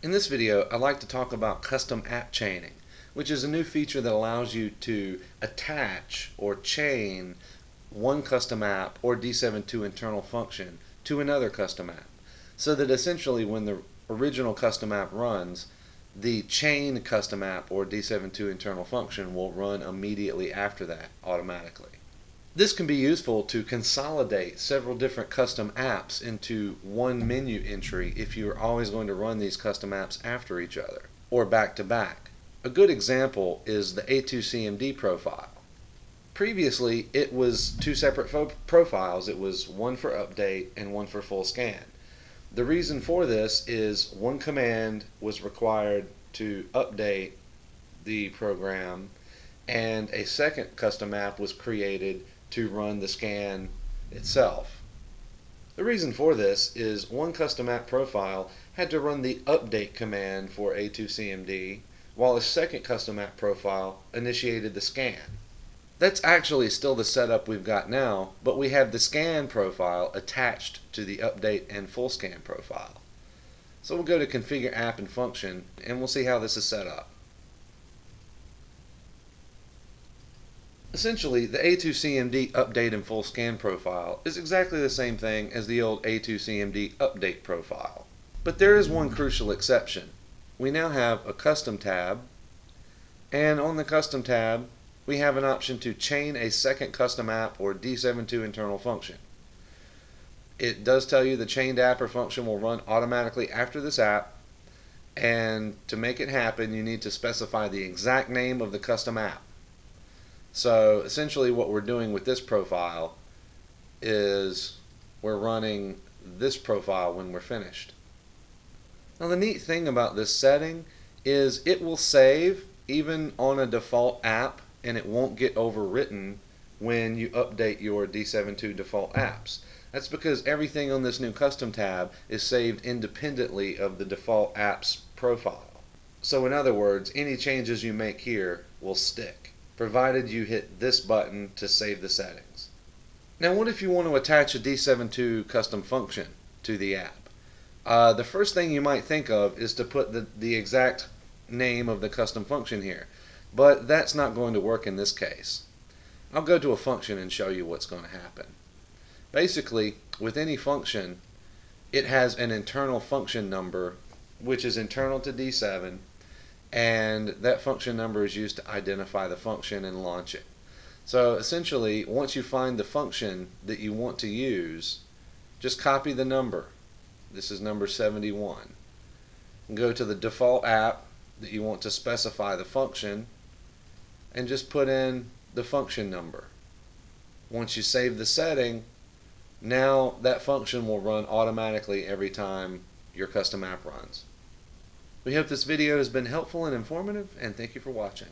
In this video, I'd like to talk about custom app chaining, which is a new feature that allows you to attach or chain one custom app or D72 internal function to another custom app, so that essentially when the original custom app runs, the chain custom app or D72 internal function will run immediately after that automatically. This can be useful to consolidate several different custom apps into one menu entry if you're always going to run these custom apps after each other or back to back. A good example is the A2CMD profile. Previously, it was two separate profiles. It was one for update and one for full scan. The reason for this is one command was required to update the program, and a second custom app was created to run the scan itself. The reason for this is one custom app profile had to run the update command for A2CMD, while a second custom app profile initiated the scan. That's actually still the setup we've got now, but we have the scan profile attached to the update and full scan profile. So we'll go to configure app and function, and we'll see how this is set up. Essentially, the A2CMD update and full scan profile is exactly the same thing as the old A2CMD update profile. But there is one crucial exception. We now have a custom tab, and on the custom tab we have an option to chain a second custom app or D72 internal function. It does tell you the chained app or function will run automatically after this app, and to make it happen you need to specify the exact name of the custom app. So essentially what we're doing with this profile is we're running this profile when we're finished. Now the neat thing about this setting is it will save even on a default app, and it won't get overwritten when you update your D72 default apps. That's because everything on this new custom tab is saved independently of the default app's profile. So in other words, any changes you make here will stick, provided you hit this button to save the settings. Now what if you want to attach a D72 custom function to the app? The first thing you might think of is to put the exact name of the custom function here, but that's not going to work in this case. I'll go to a function and show you what's going to happen. Basically, with any function, it has an internal function number which is internal to D7, and that function number is used to identify the function and launch it. So essentially, once you find the function that you want to use, just copy the number. This is number 71. And go to the default app that you want to specify the function and just put in the function number. Once you save the setting, now that function will run automatically every time your custom app runs. We hope this video has been helpful and informative, and thank you for watching.